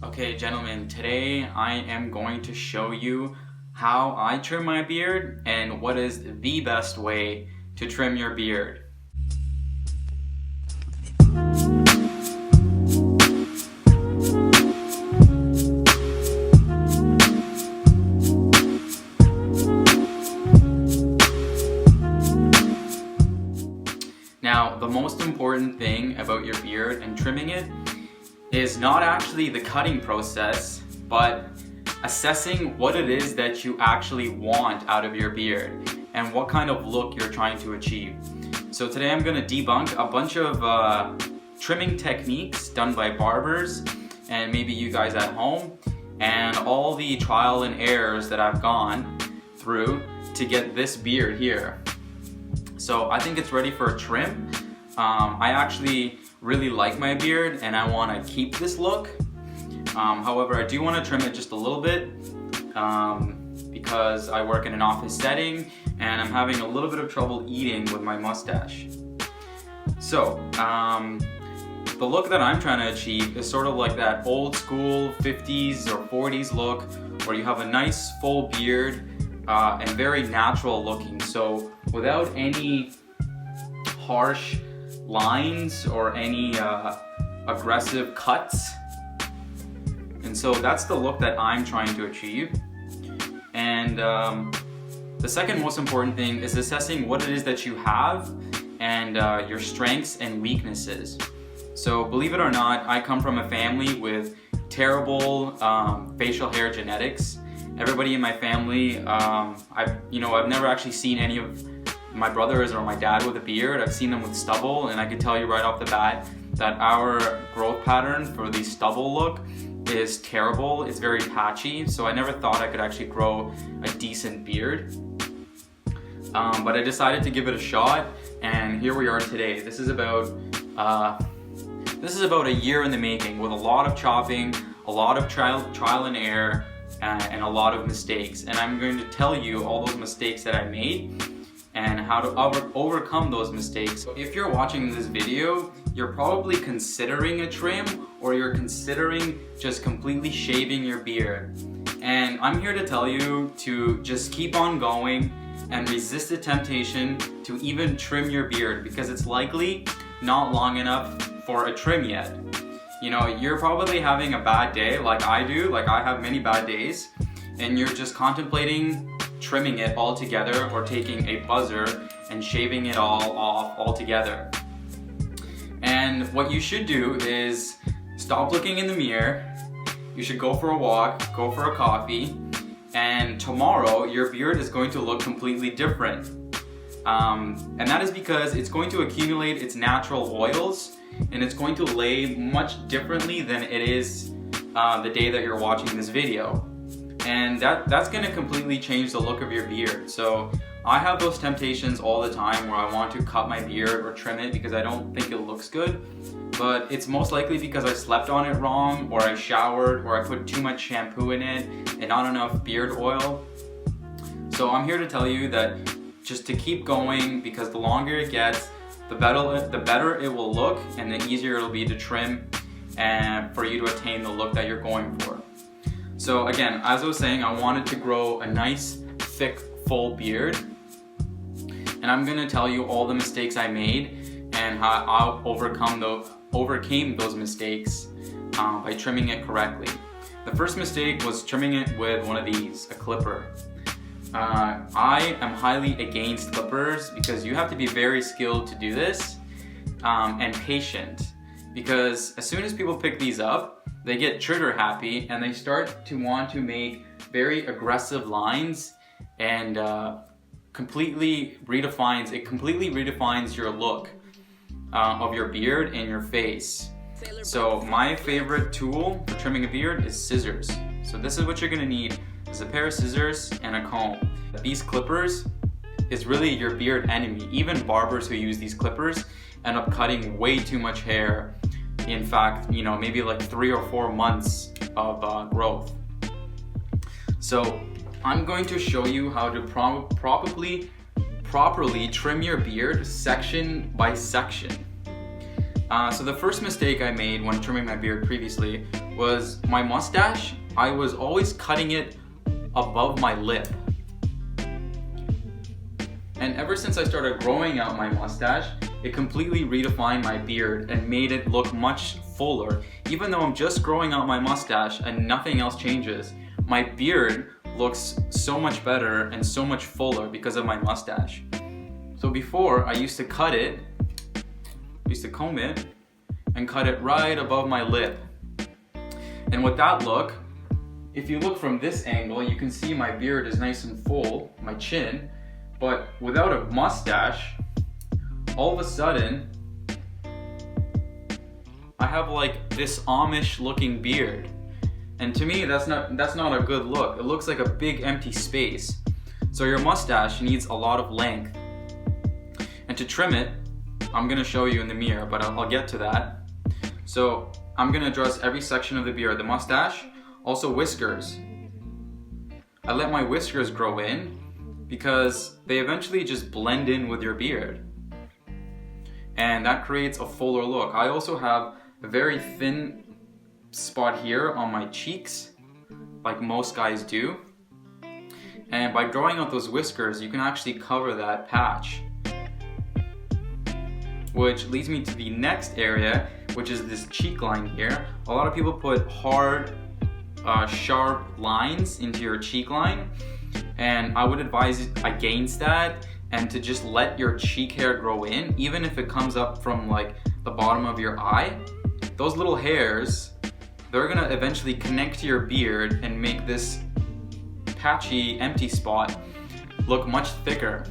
Okay, gentlemen, today I am going to show you how I trim my beard and what is the best way to trim your beard. Now, the most important thing about your beard and trimming it is not actually the cutting process, but assessing what it is that you actually want out of your beard and what kind of look you're trying to achieve. So today I'm going to debunk a bunch of trimming techniques done by barbers and maybe you guys at home, and all the trial and errors that I've gone through to get this beard here. So I think it's ready for a trim. I actually really like my beard and I want to keep this look. However, I do want to trim it just a little bit because I work in an office setting and I'm having a little bit of trouble eating with my mustache. So the look that I'm trying to achieve is sort of like that old school 50s or 40s look where you have a nice full beard and very natural looking. So without any harsh lines or any aggressive cuts. And so that's the look that I'm trying to achieve. And the second most important thing is assessing what it is that you have and your strengths and weaknesses. So believe it or not, I come from a family with terrible facial hair genetics. Everybody in my family, I've never actually seen any of my brothers or my dad with a beard. I've seen them with stubble, and I could tell you right off the bat that our growth pattern for the stubble look is terrible. It's very patchy, so I never thought I could actually grow a decent beard. But I decided to give it a shot, and here we are today. This is about a year in the making, with a lot of chopping, a lot of trial and error, and a lot of mistakes. And I'm going to tell you all those mistakes that I made and how to overcome those mistakes. So if you're watching this video, you're probably considering a trim, or you're considering just completely shaving your beard. And I'm here to tell you to just keep on going and resist the temptation to even trim your beard, because it's likely not long enough for a trim yet. You know, you're probably having a bad day like I do, like I have many bad days, and you're just contemplating trimming it all together or taking a buzzer and shaving it all off altogether. And what you should do is stop looking in the mirror. You should go for a walk, go for a coffee, and tomorrow your beard is going to look completely different. And that is because it's going to accumulate its natural oils and it's going to lay much differently than it is the day that you're watching this video. And that's going to completely change the look of your beard. So I have those temptations all the time where I want to cut my beard or trim it because I don't think it looks good. But it's most likely because I slept on it wrong, or I showered, or I put too much shampoo in it and not enough beard oil. So I'm here to tell you that just to keep going, because the longer it gets, the better it will look and the easier it'll be to trim and for you to attain the look that you're going for. So again, as I was saying, I wanted to grow a nice, thick, full beard. And I'm gonna tell you all the mistakes I made and how I overcame those mistakes by trimming it correctly. The first mistake was trimming it with one of these, a clipper. I am highly against clippers because you have to be very skilled to do this and patient. Because as soon as people pick these up, they get trigger happy and they start to want to make very aggressive lines, and completely redefines your look of your beard and your face. So my favorite tool for trimming a beard is scissors. So this is what you're gonna need, is a pair of scissors and a comb. These clippers is really your beard enemy. Even barbers who use these clippers end up cutting way too much hair. In fact, maybe like 3 or 4 months of growth. So I'm going to show you how to properly trim your beard section by section. So the first mistake I made when trimming my beard previously was my mustache. I was always cutting it above my lip. And ever since I started growing out my mustache, it completely redefined my beard and made it look much fuller. Even though I'm just growing out my mustache and nothing else changes, my beard looks so much better and so much fuller because of my mustache. So before, I used to cut it, comb it, and cut it right above my lip. And with that look, if you look from this angle, you can see my beard is nice and full, my chin, but without a mustache, all of a sudden, I have like this Amish looking beard. And to me, that's not a good look. It looks like a big empty space. So your mustache needs a lot of length. And to trim it, I'm gonna show you in the mirror, but I'll get to that. So I'm gonna address every section of the beard, the mustache, also whiskers. I let my whiskers grow in because they eventually just blend in with your beard. And that creates a fuller look. I also have a very thin spot here on my cheeks, like most guys do. And by growing out those whiskers, you can actually cover that patch. Which leads me to the next area, which is this cheek line here. A lot of people put hard, sharp lines into your cheek line, and I would advise against that and to just let your cheek hair grow in, even if it comes up from like the bottom of your eye. Those little hairs, they're gonna eventually connect to your beard and make this patchy, empty spot look much thicker.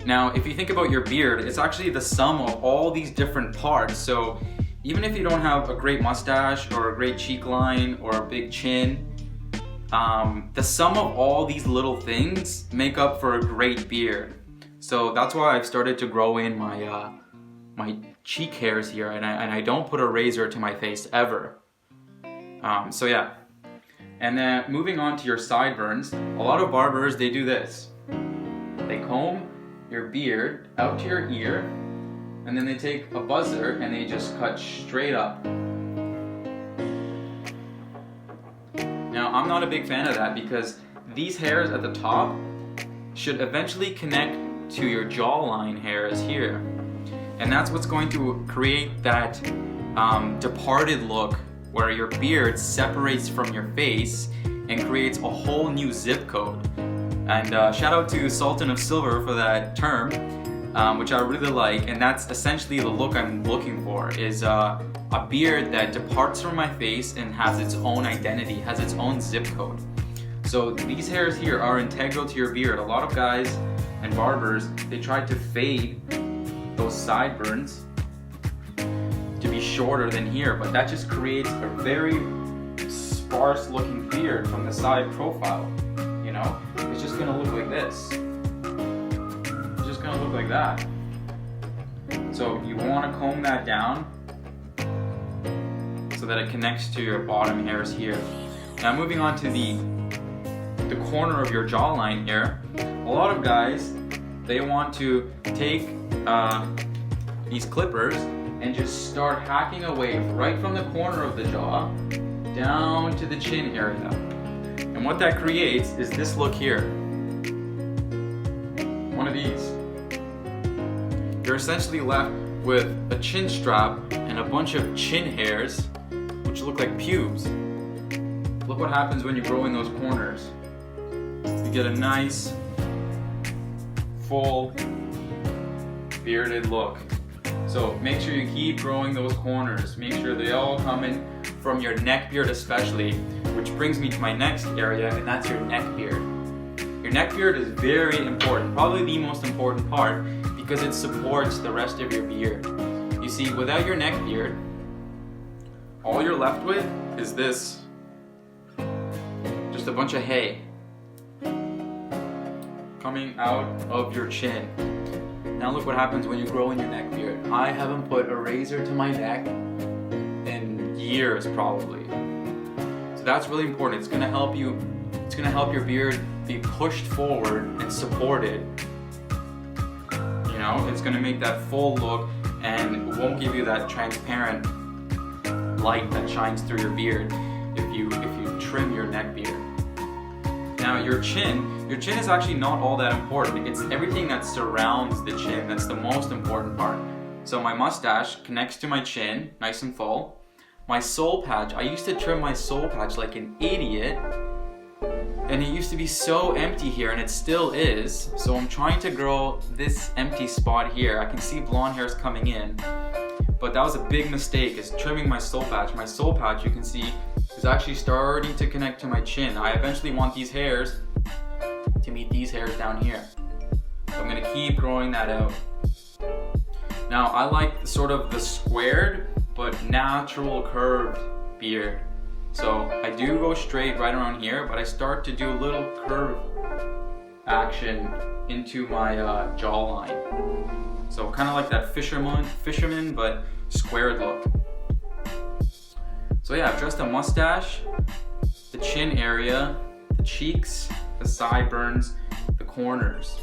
Now, if you think about your beard, it's actually the sum of all these different parts. So even if you don't have a great mustache or a great cheek line or a big chin, the sum of all these little things make up for a great beard. So that's why I've started to grow in my cheek hairs here, and I don't put a razor to my face ever. So yeah. And then moving on to your sideburns, a lot of barbers, they do this. They comb your beard out to your ear, and then they take a buzzer and they just cut straight up. Now, I'm not a big fan of that because these hairs at the top should eventually connect to your jawline hairs here. And that's what's going to create that departed look where your beard separates from your face and creates a whole new zip code. And shout out to Sultan of Silver for that term, which I really like. And that's essentially the look I'm looking for, is a beard that departs from my face and has its own identity, has its own zip code. So these hairs here are integral to your beard. A lot of guys and barbers, they try to fade those sideburns to be shorter than here, but that just creates a very sparse looking beard from the side profile. You know, it's just gonna look like this. It's just gonna look like that. So you wanna comb that down so that it connects to your bottom hairs here. Now moving on to the corner of your jawline here, a lot of guys, they want to take these clippers and just start hacking away right from the corner of the jaw down to the chin area. And what that creates is this look here. One of these. You're essentially left with a chin strap and a bunch of chin hairs, which look like pubes. Look what happens when you grow in those corners. You get a nice, full, bearded look. So make sure you keep growing those corners. Make sure they all come in from your neck beard especially, which brings me to my next area, and that's your neck beard. Your neck beard is very important, probably the most important part, because it supports the rest of your beard. You see, without your neck beard, all you're left with is this. Just a bunch of hay coming out of your chin. Now look what happens when you grow in your neck beard. I haven't put a razor to my neck in years probably. So that's really important. It's gonna help you, it's gonna help your beard be pushed forward and supported. You know, it's gonna make that full look and it won't give you that transparent light that shines through your beard if you trim your neck beard. Now your chin is actually not all that important. It's everything that surrounds the chin that's the most important part. So my mustache connects to my chin, nice and full. My soul patch, I used to trim my soul patch like an idiot, and it used to be so empty here, and it still is. So I'm trying to grow this empty spot here. I can see blonde hairs coming in, but that was a big mistake, is trimming my soul patch. My soul patch, you can see, is actually starting to connect to my chin. I eventually want these hairs to meet these hairs down here. So I'm gonna keep growing that out. Now I like sort of the squared but natural curved beard. So I do go straight right around here, but I start to do a little curve action into my jawline. So kind of like that fisherman but squared look. So yeah, I've dressed the mustache, the chin area, the cheeks, the sideburns, the corners.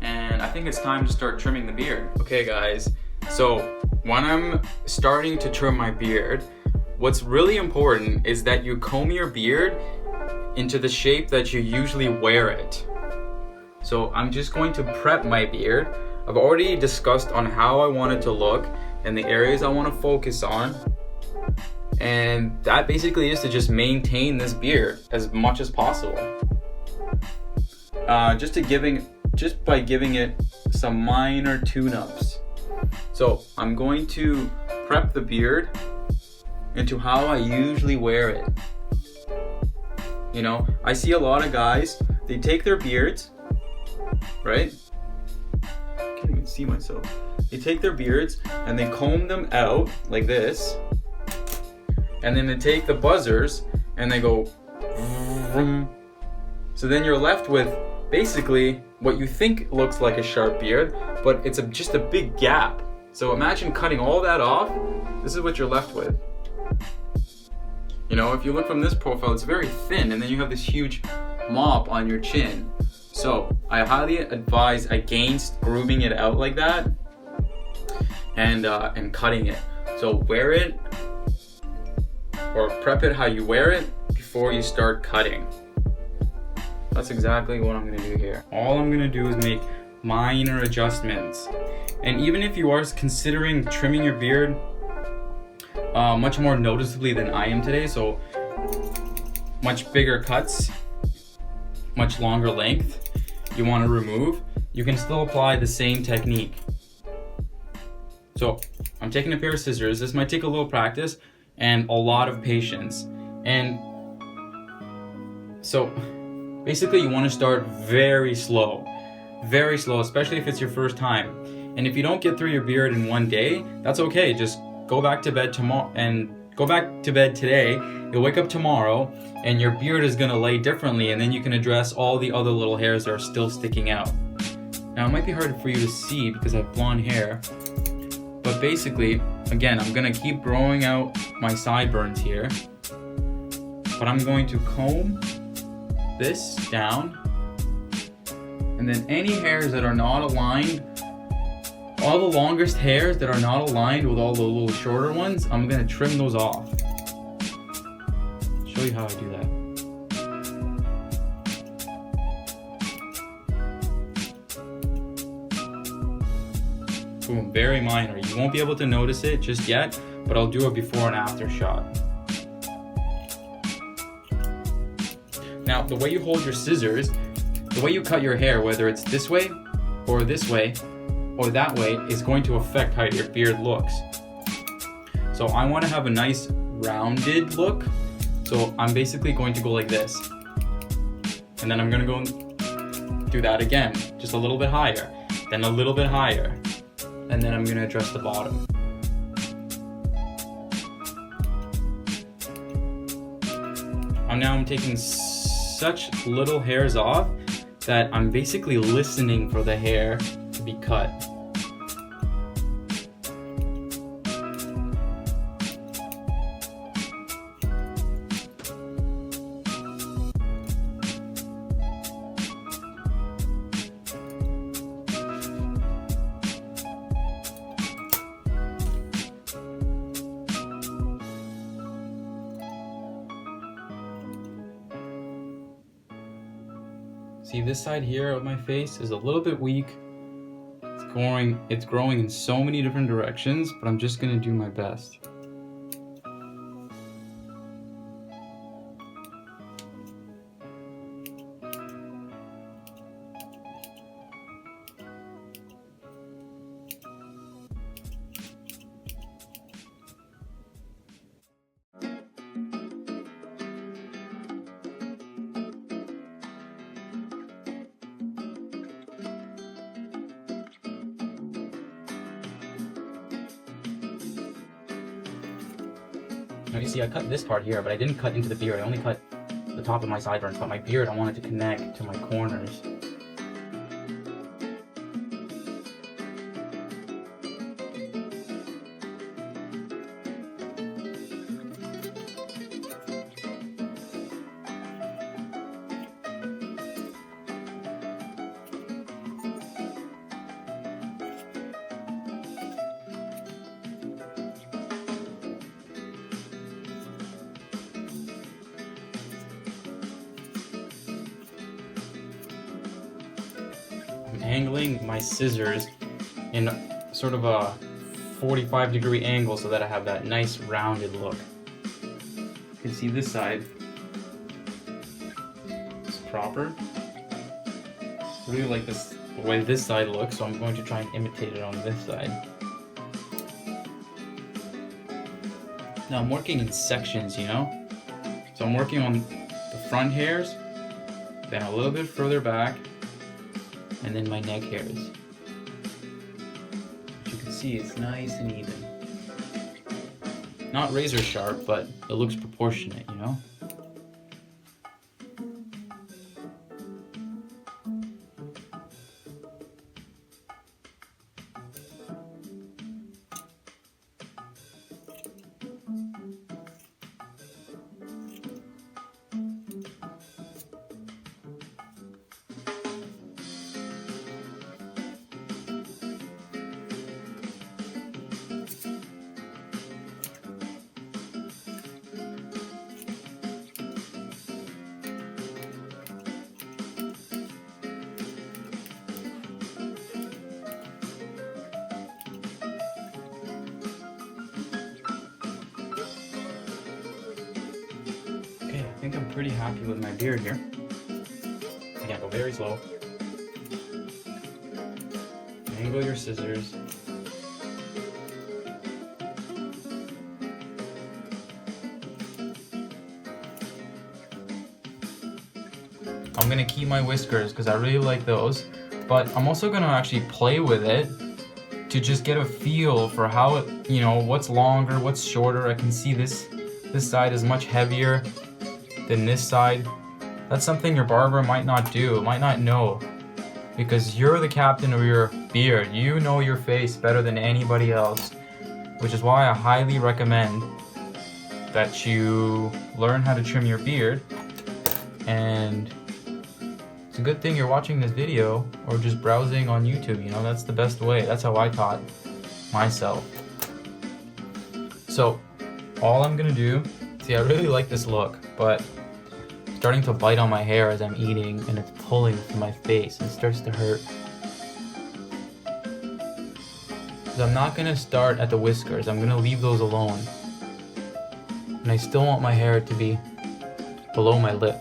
And I think it's time to start trimming the beard. Okay guys, so when I'm starting to trim my beard, what's really important is that you comb your beard into the shape that you usually wear it. So I'm just going to prep my beard. I've already discussed on how I want it to look and the areas I want to focus on. And that basically is to just maintain this beard as much as possible. Just by giving it some minor tune-ups. So I'm going to prep the beard into how I usually wear it. You know, I see a lot of guys, they take their beards, right? I can't even see myself. They take their beards and they comb them out like this. And then they take the buzzers and they go vroom. So then you're left with basically what you think looks like a sharp beard, but it's just a big gap. So imagine cutting all that off. This is what you're left with. You know, if you look from this profile, it's very thin, and then you have this huge mop on your chin. So I highly advise against grooming it out like that and cutting it. So wear it or prep it how you wear it before you start cutting. That's exactly what I'm gonna do here. All I'm gonna do is make minor adjustments. And even if you are considering trimming your beard much more noticeably than I am today, so much bigger cuts, much longer length, you want to remove, you can still apply the same technique. So I'm taking a pair of scissors. This might take a little practice and a lot of patience. And so basically you want to start very slow, especially if it's your first time. And if you don't get through your beard in one day, that's okay. Just go back to bed tomorrow and go back to bed today. You'll wake up tomorrow and your beard is gonna lay differently, and then you can address all the other little hairs that are still sticking out. Now it might be hard for you to see because I have blonde hair, but basically, again, I'm gonna keep growing out my sideburns here, but I'm going to comb this down, and then any hairs that are not aligned, all the longest hairs that are not aligned with all the little shorter ones, I'm gonna trim those off. Show you how I do that. Boom, very minor. You won't be able to notice it just yet, but I'll do a before and after shot. Now, the way you hold your scissors, the way you cut your hair, whether it's this way or that way, is going to affect how your beard looks. So I want to have a nice rounded look. So I'm basically going to go like this. And then I'm going to go do that again, just a little bit higher, then a little bit higher. And then I'm going to address the bottom. Now I'm taking such little hairs off that I'm basically listening for the hair to be cut. See, this side here of my face is a little bit weak. It's growing in so many different directions, but I'm just gonna do my best. Now you see I cut this part here, but I didn't cut into the beard. I only cut the top of my sideburns, but my beard I wanted to connect to my corners. I'm angling my scissors in sort of a 45-degree angle so that I have that nice rounded look. You can see this side is proper. I really like the way this side looks, so I'm going to try and imitate it on this side. Now I'm working in sections, you know? So I'm working on the front hairs, then a little bit further back, and then my neck hairs. As you can see, it's nice and even. Not razor sharp, but it looks proportionate, you know? Okay, I think I'm pretty happy with my beard here. Again, go very slow. Angle your scissors. I'm gonna keep my whiskers because I really like those, but I'm also gonna actually play with it to just get a feel for how it, you know, what's longer, what's shorter. I can see this side is much heavier than this side. That's something your barber might not do, might not know, because you're the captain of your beard. You know your face better than anybody else, which is why I highly recommend that you learn how to trim your beard. And it's a good thing you're watching this video or just browsing on YouTube, you know, that's the best way. That's how I taught myself. So all I'm gonna do, see, I really like this look, but it's starting to bite on my hair as I'm eating, and it's pulling to my face. It starts to hurt. So I'm not gonna start at the whiskers. I'm gonna leave those alone. And I still want my hair to be below my lip.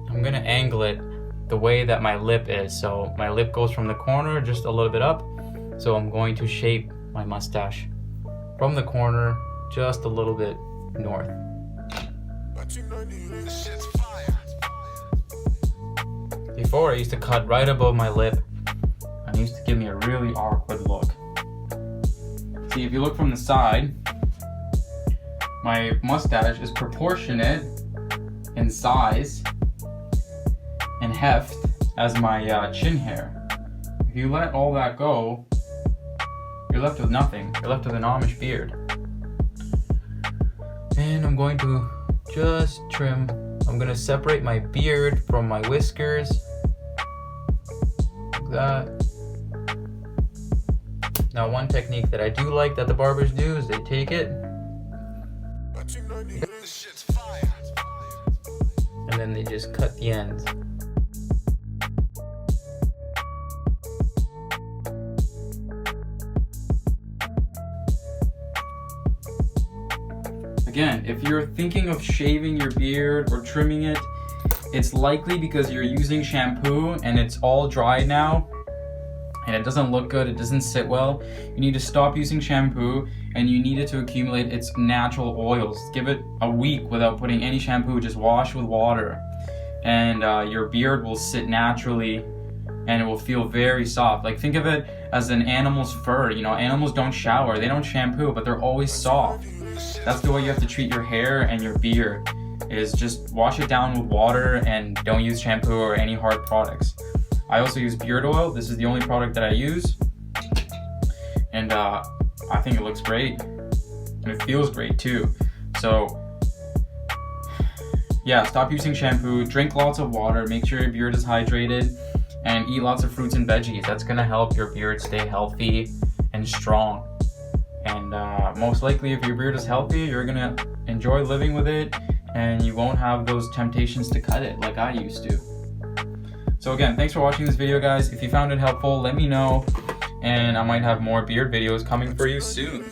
I'm gonna angle it the way that my lip is. So my lip goes from the corner just a little bit up. So I'm going to shape my mustache from the corner just a little bit north. Before I used to cut right above my lip, and it used to give me a really awkward look. See, if you look from the side, my mustache is proportionate in size and heft as my chin hair. If you let all that go, you're left with nothing. You're left with an Amish beard. And I'm going to just trim. I'm gonna separate my beard from my whiskers. Like that. Now, one technique that I do like that the barbers do is they take it and then they just cut the ends. Again, if you're thinking of shaving your beard or trimming it, it's likely because you're using shampoo and it's all dry now and it doesn't look good, it doesn't sit well. You need to stop using shampoo and you need it to accumulate its natural oils. Give it a week without putting any shampoo, just wash with water. And your beard will sit naturally and it will feel very soft. Like, think of it as an animal's fur. You know, animals don't shower, they don't shampoo, but they're always soft. That's the way you have to treat your hair and your beard, is just wash it down with water and don't use shampoo or any hard products. I also use beard oil. This is the only product that I use. And I think it looks great. And it feels great too. So yeah, stop using shampoo, drink lots of water, make sure your beard is hydrated, and eat lots of fruits and veggies. That's gonna help your beard stay healthy and strong. And most likely, if your beard is healthy, you're gonna enjoy living with it and you won't have those temptations to cut it like I used to. So again, thanks for watching this video, guys. If you found it helpful, let me know, and I might have more beard videos coming for you soon.